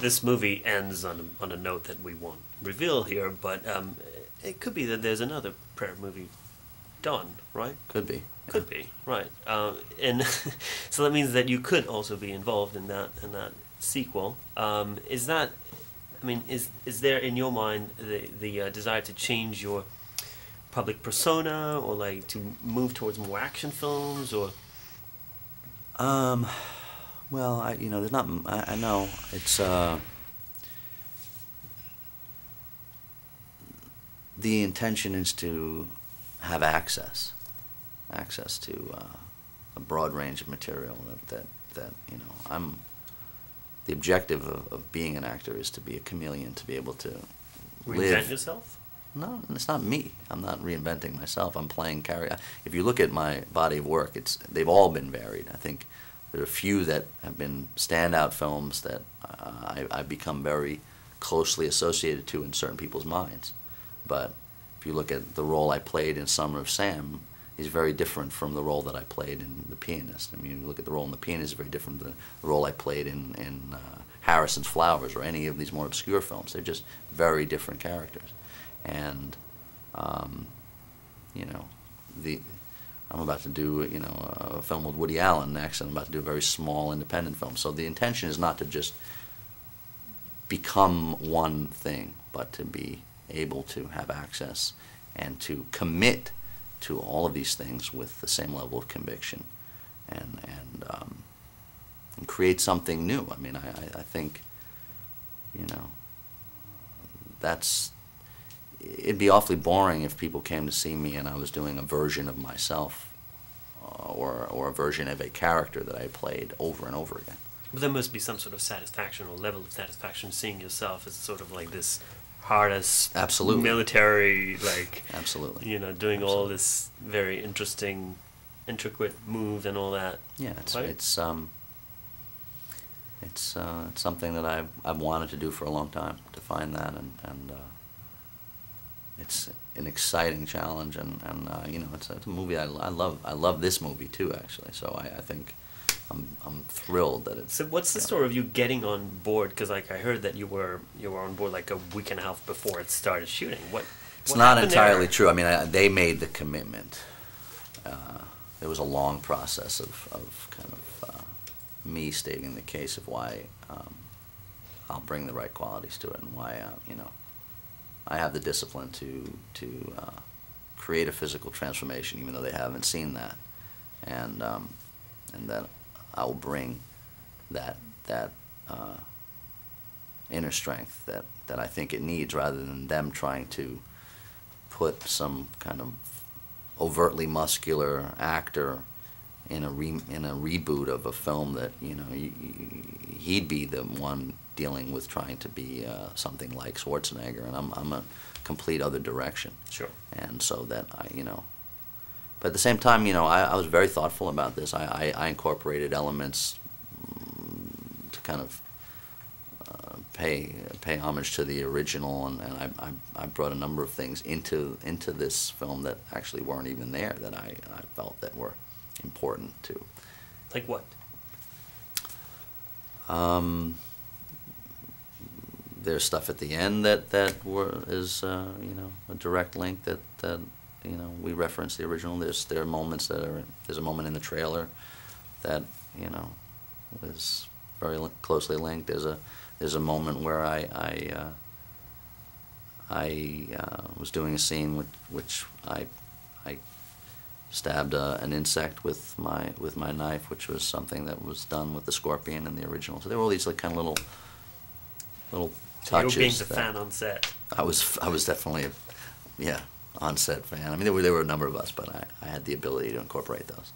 this movie ends on a note that we won't reveal here, but it could be that there's another Prayer movie done, right? Could be. Could be, right. And so that means that you could also be involved in that sequel. Is that, I mean, is there in your mind the desire to change your public persona, or like to move towards more action films, or? Well, there's not. I know it's. The intention is to have access to a broad range of material that I'm. The objective of being an actor is to be a chameleon, to be able to reinvent yourself. No, it's not me. I'm not reinventing myself. I'm playing character. If you look at my body of work, they've all been varied. I think there are a few that have been standout films that I've become very closely associated to in certain people's minds. But if you look at the role I played in Summer of Sam, is very different from the role that I played in The Pianist. I mean, you look at the role in The Pianist, is very different than the role I played in Harrison's Flowers or any of these more obscure films. They're just very different characters. And, I'm about to do, a film with Woody Allen next, and I'm about to do a very small independent film. So the intention is not to just become one thing, but to be able to have access and to commit to all of these things with the same level of conviction, and create something new. I mean, I think, it'd be awfully boring if people came to see me and I was doing a version of myself, or a version of a character that I played over and over again. But there must be some sort of satisfaction or level of satisfaction seeing yourself as sort of like this hardest Absolutely. Military, like, Absolutely. doing Absolutely. all this very interesting, intricate moves and all that. Yeah, right? it's something that I've wanted to do for a long time, to find that, and it's an exciting challenge, and it's a movie I love. I love this movie too, actually. So I think I'm thrilled that it's. So what's the story of you getting on board? Because like I heard that you were on board like a week and a half before it started shooting. It's not entirely true. I mean, they made the commitment. There was a long process of kind of me stating the case of why I'll bring the right qualities to it, and why I have the discipline to create a physical transformation, even though they haven't seen that, and that I will bring that inner strength that I think it needs, rather than them trying to put some kind of overtly muscular actor in a reboot of a film that he'd be the one dealing with trying to be something like Schwarzenegger, and I'm a complete other direction. Sure. And so that but at the same time, I was very thoughtful about this. I incorporated elements to kind of pay homage to the original, and I brought a number of things into this film that actually weren't even there, that I felt that were important too. Like what? There's stuff at the end that is a direct link that we reference the original. There are moments there's a moment in the trailer that is very closely linked. There's a moment where I was doing a scene which I stabbed an insect with my knife, which was something that was done with the scorpion in the original. So there were all these kind of little touches. You were being the fan on set. I was definitely on set fan. I mean, there were a number of us, but I had the ability to incorporate those.